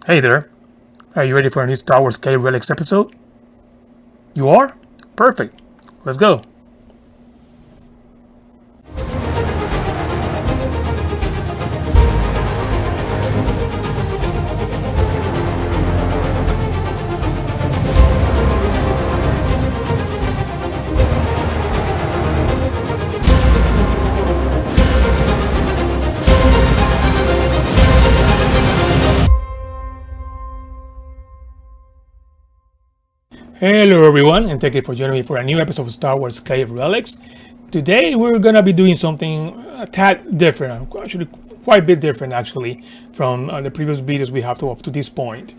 Hey there, are you ready for a new Star Wars K Relics episode? You are? Perfect. Let's go. Hello everyone, and thank you for joining me for a new episode of Star Wars K Relics. Today we're gonna be doing something a tad different, actually quite a bit different actually from the previous videos we have up to this point.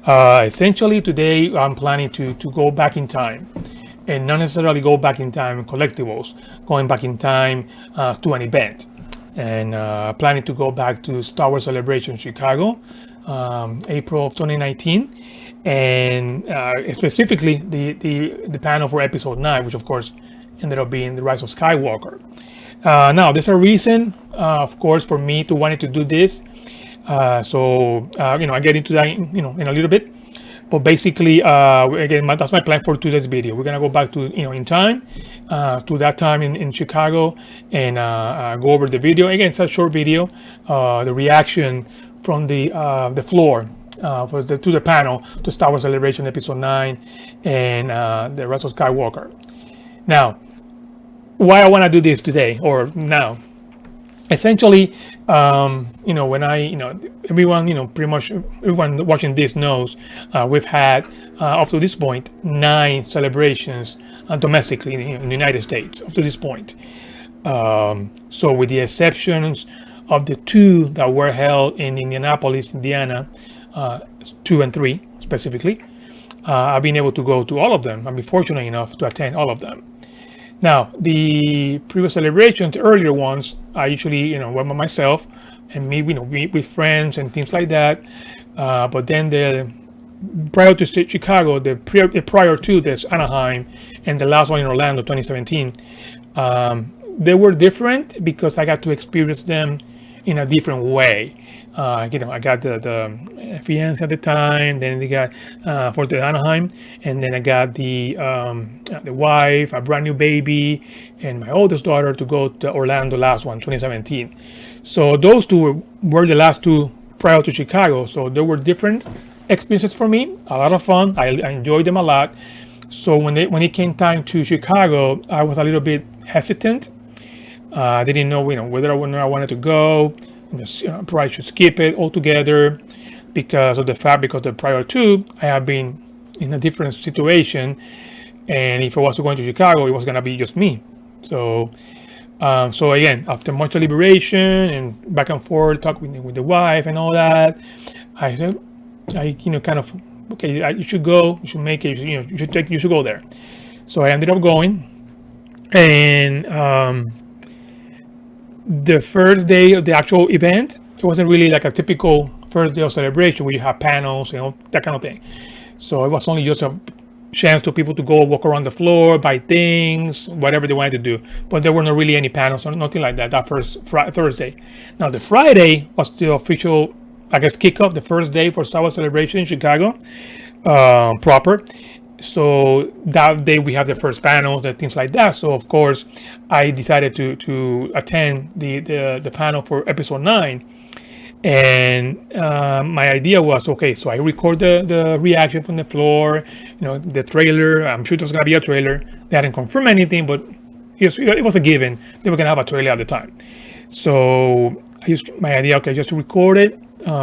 Essentially today I'm planning to go back in time, and not necessarily go back in time collectibles, going back in time to an event, and planning to go back to Star Wars Celebration Chicago, April of 2019, and specifically the panel for episode 9, which of course ended up being the Rise of Skywalker. Now there's a reason, of course, for me to wanting to do this. I get into that in a little bit, but basically again that's my plan for today's video. We're gonna go back to in time, to that time in Chicago, and go over the video. Again, it's a short video, the reaction from the floor to the panel to Star Wars Celebration Episode 9 and the Rise of Skywalker. Now, why I want to do this today or now? Essentially, when everyone, pretty much everyone watching this knows we've had up to this point 9 celebrations domestically in the United States up to this point. So with the exceptions of the 2 that were held in Indianapolis, Indiana, 2 and 3 specifically, I've been able to go to all of them. I've been fortunate enough to attend all of them. Now, the previous celebrations, the earlier ones, I usually, went by myself and maybe, meet with friends and things like that. But then prior to Chicago, prior to this Anaheim and the last one in Orlando, 2017, they were different because I got to experience them in a different way. I got the fiance at the time, then they got for the Anaheim, and then I got the wife, a brand new baby, and my oldest daughter to go to Orlando, last one, 2017. So those 2 were the last 2 prior to Chicago. So they were different experiences for me, a lot of fun. I enjoyed them a lot. So when it came time to Chicago, I was a little bit hesitant. I didn't know, whether or not I wanted to go. Probably should skip it altogether because the prior to I have been in a different situation, and if I was to go into Chicago, it was gonna be just me. So again, after much deliberation and back and forth, talking with the wife and all that, I said, kind of, okay, you should go, you should make it, you should go there. So I ended up going, and the first day of the actual event, it wasn't really like a typical first day of celebration where you have panels, that kind of thing. So it was only just a chance to people to go walk around the floor, buy things, whatever they wanted to do. But there were not really any panels or nothing like that first Thursday. Now the Friday was the official, I guess, kickoff, the first day for Star Wars Celebration in Chicago, proper. So that day we have the first panels and things like that. So of course I decided to attend the panel for episode 9, and my idea was, okay, so I record the reaction from the floor, the trailer. I'm sure there's gonna be a trailer. They hadn't confirmed anything, but it was a given they were gonna have a trailer at the time. So my idea, okay, just to record it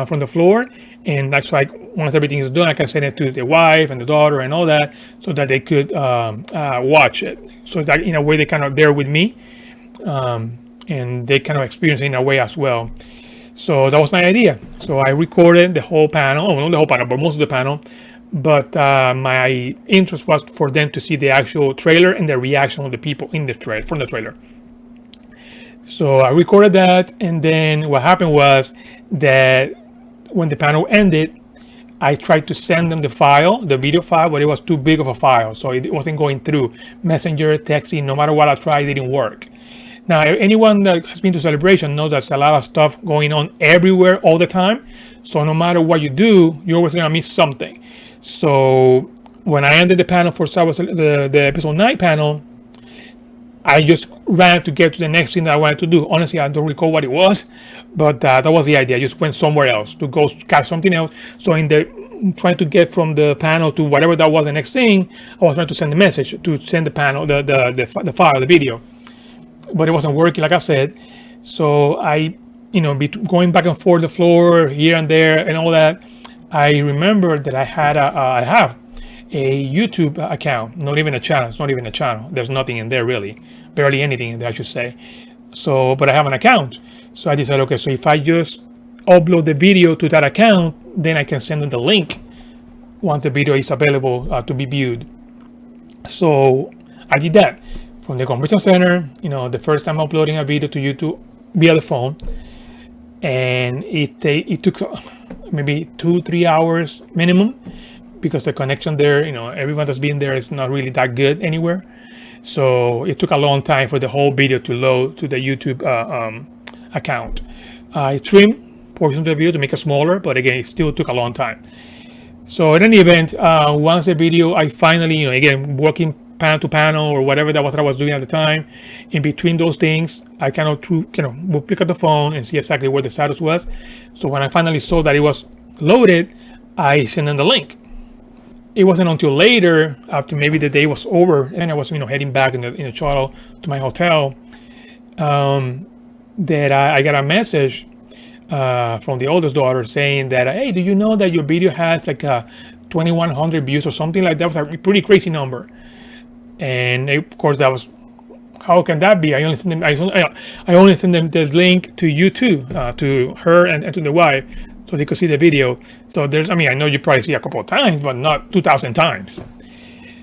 from the floor, and that's like once everything is done, I can send it to the wife and the daughter and all that, so that they could watch it. So that in a way they kind of there with me, and they kind of experience it in a way as well. So that was my idea. So I recorded the whole panel, not the whole panel, but most of the panel. But my interest was for them to see the actual trailer and the reaction of the people in the from the trailer. So I recorded that, and then what happened was that when the panel ended, I tried to send them the video file, but it was too big of a file, so it wasn't going through Messenger, texting. No matter what I tried, it didn't work. Now, anyone that has been to Celebration knows there's a lot of stuff going on everywhere all the time. So no matter what you do, you're always gonna miss something. So when I ended the panel for the episode 9 panel, I just ran to get to the next thing that I wanted to do. Honestly, I don't recall what it was, but that was the idea. I just went somewhere else to go catch something else. So in the trying to get from the panel to whatever that was the next thing, I was trying to send the message to send the panel, the file, the video, but it wasn't working, like I said. So I, going back and forth the floor here and there and all that, I remember that I have a YouTube account, not even a channel. It's not even a channel. There's nothing in there really, barely anything in there, I should say. So, but I have an account. So I decided, okay, so if I just upload the video to that account, then I can send them the link once the video is available to be viewed. So I did that from the convention center. The first time uploading a video to YouTube via the phone, and it took maybe 2-3 hours minimum, because the connection there, everyone that's been there is not really that good anywhere. So it took a long time for the whole video to load to the YouTube account. I trimmed portions of the video to make it smaller, but again, it still took a long time. So in any event, once the video, I finally, again, working panel to panel or whatever that was that I was doing at the time. In between those things, I would pick up the phone and see exactly where the status was. So when I finally saw that it was loaded, I sent them the link. It wasn't until later, after maybe the day was over and I was, heading back in the shuttle to my hotel, that I got a message from the oldest daughter saying that, hey, do you know that your video has like 2,100 views or something like that? It was a pretty crazy number. And of course, that was, how can that be? I only sent them this link to you too, to her and to the wife, so they could see the video. So I know you probably see a couple of times, but not 2,000 times.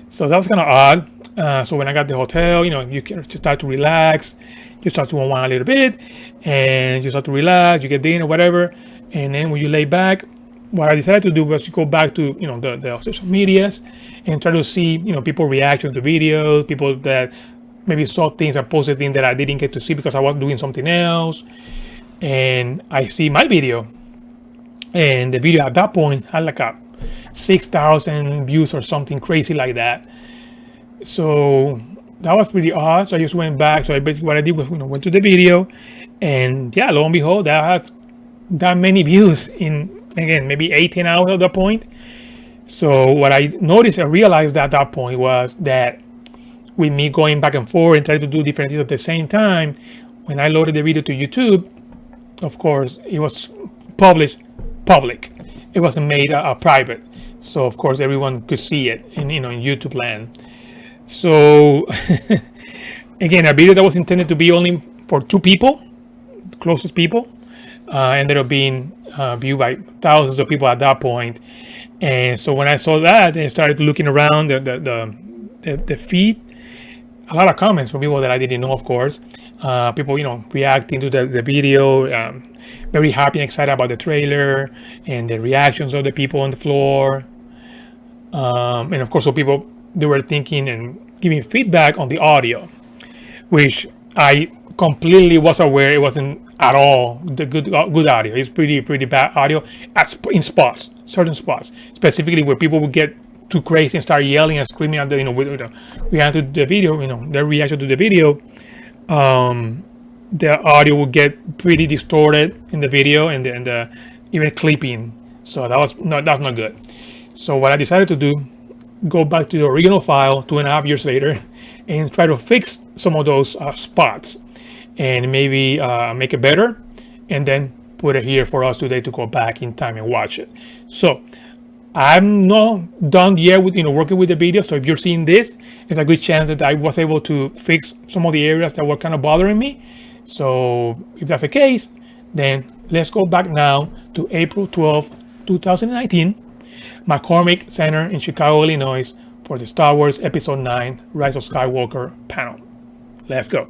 So that was kind of odd. So when I got to the hotel, you can start to relax, you start to unwind a little bit, and you start to relax, you get dinner, whatever. And then when you lay back, what I decided to do was to go back to, the social medias and try to see, people reaction to videos, people that maybe saw things and posted things that I didn't get to see because I was doing something else. And I see my video. And the video at that point had like 6,000 views or something crazy like that. So that was pretty odd. So I just went back. So basically what I did was, went to the video, and yeah, lo and behold, that has that many views in, again, maybe 18 hours at that point. So what I noticed and realized at that point was that with me going back and forth and trying to do different things at the same time, when I loaded the video to YouTube, of course, it was published public. It wasn't made private. So of course everyone could see it in YouTube land. So again, a video that was intended to be only for 2 people, closest people, ended up being viewed by thousands of people at that point. And so when I saw that and started looking around the feed, a lot of comments from people that I didn't know, of course. People, reacting to the video, very happy and excited about the trailer and the reactions of the people on the floor. And of course, so people, they were thinking and giving feedback on the audio, which I completely was aware it wasn't at all the good audio. It's pretty bad audio in spots, certain spots, specifically where people would get too crazy and start yelling and screaming at the, reaction to the video, their reaction to the video. The audio would get pretty distorted in the video and the even clipping. So that's not good. So what I decided to do, go back to the original file 2.5 years later and try to fix some of those spots and maybe make it better, and then put it here for us today to go back in time and watch it. So I'm not done yet with working with the video. So if you're seeing this, it's a good chance that I was able to fix some of the areas that were kind of bothering me. So if that's the case, then let's go back now to April 12th, 2019, McCormick Center in Chicago, Illinois, for the Star Wars Episode 9 Rise of Skywalker panel. Let's go.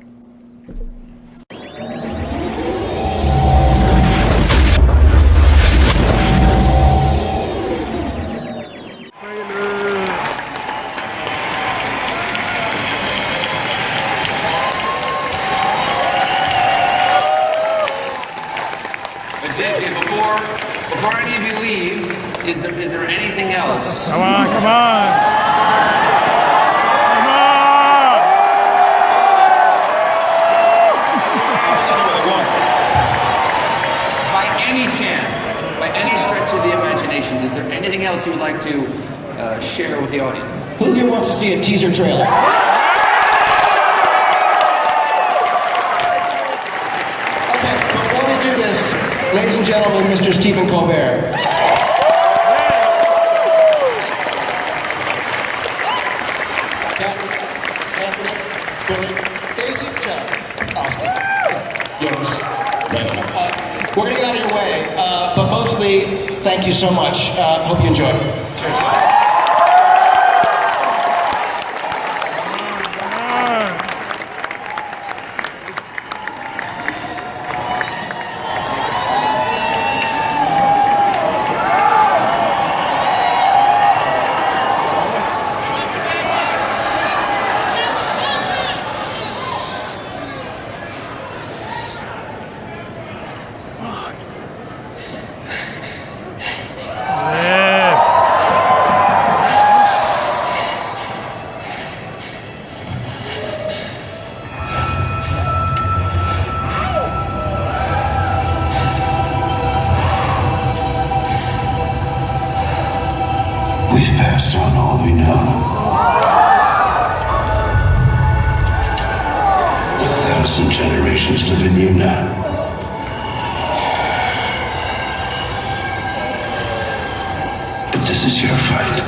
is there anything else? Come on, come on. Come on. By any chance, by any stretch of the imagination, is there anything else you would like to share with the audience? Who here wants to see a teaser trailer? Okay, before we do this, ladies and gentlemen, Mr. Stephen Colbert. Anthony, Billy, Daisy, John, Oscar, Jonas. We're going to get out of your way, but mostly, thank you so much. Hope you enjoy. Cheers. We've passed on all we know. 1,000 generations live in you now. But this is your fight.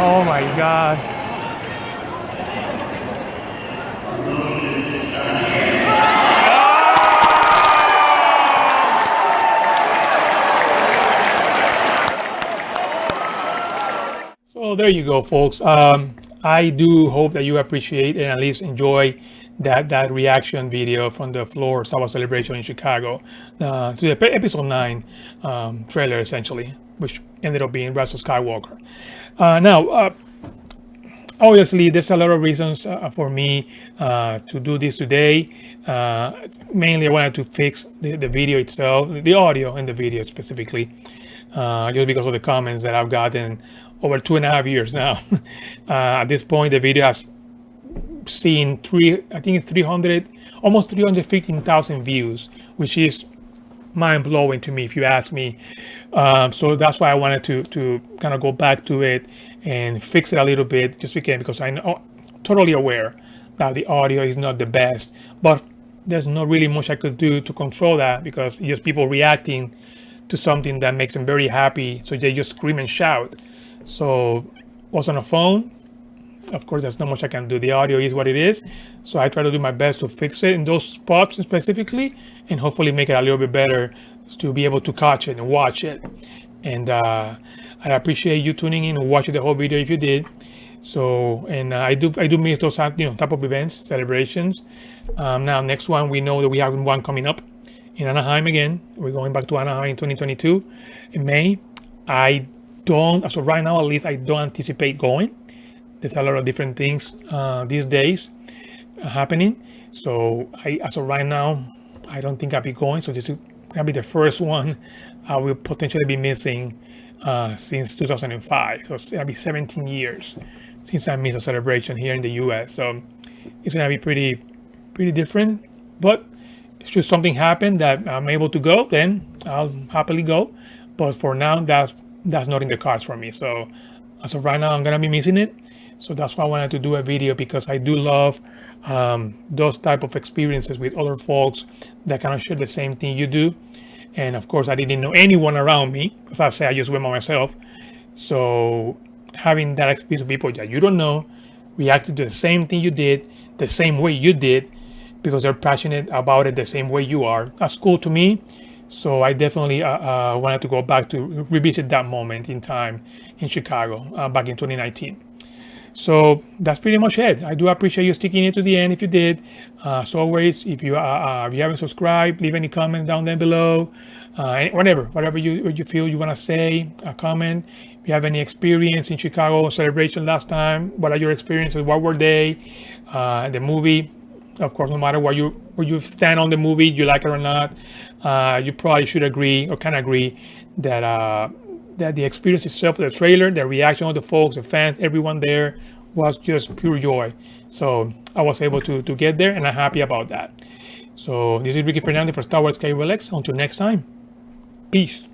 Oh my God. So there you go, folks. I do hope that you appreciate and at least enjoy that reaction video from the floor Star Wars Celebration in Chicago to the episode 9 trailer, essentially, which ended up being Rise of Skywalker. Now, obviously, there's a lot of reasons for me to do this today. Mainly, I wanted to fix the video itself, the audio in the video specifically, just because of the comments that I've gotten over 2.5 years now. At this point, the video has seeing I think it's 300, almost 315,000 views, which is mind-blowing to me, if you ask me. So that's why I wanted to kind of go back to it and fix it a little bit, just because I know, totally aware that the audio is not the best, but there's not really much I could do to control that, because it's just people reacting to something that makes them very happy, so they just scream and shout. So what's on a phone, of course, there's not much I can do. The audio is what it is, so I try to do my best to fix it in those spots specifically, and hopefully make it a little bit better to be able to catch it and watch it. And I appreciate you tuning in and watching the whole video if you did. So, and I do miss those type of events, celebrations. Now next one, we know that we have one coming up in Anaheim again. We're going back to Anaheim in 2022 in May. I don't, as of right now at least, I don't anticipate going. There's a lot of different things these days happening. So as of right now, I don't think I'll be going. So this is gonna be the first one I will potentially be missing since 2005. So it's gonna be 17 years since I missed a celebration here in the US. So it's gonna be pretty different. But should something happen that I'm able to go, then I'll happily go. But for now, that's not in the cards for me. So as of right now, I'm gonna be missing it. So that's why I wanted to do a video, because I do love those type of experiences with other folks that kind of share the same thing you do. And of course, I didn't know anyone around me. As I say, I just went by myself. So having that experience with people that you don't know, reacted to the same thing you did, the same way you did, because they're passionate about it the same way you are, that's cool to me. So I definitely wanted to go back to revisit that moment in time in Chicago back in 2019. So that's pretty much it. I do appreciate you sticking it to the end if you did. As always, if you haven't subscribed, leave any comments down there below. Whatever you feel you want to say, a comment. If you have any experience in Chicago celebration last time, what are your experiences? What were they? The movie, of course, no matter where you stand on the movie, you like it or not, you probably should agree or can agree that the experience itself, the trailer, the reaction of the folks, the fans, everyone there was just pure joy. So I was able to get there, and I'm happy about that. So this is Ricky Fernandez for SWCR Relics. Until next time, peace.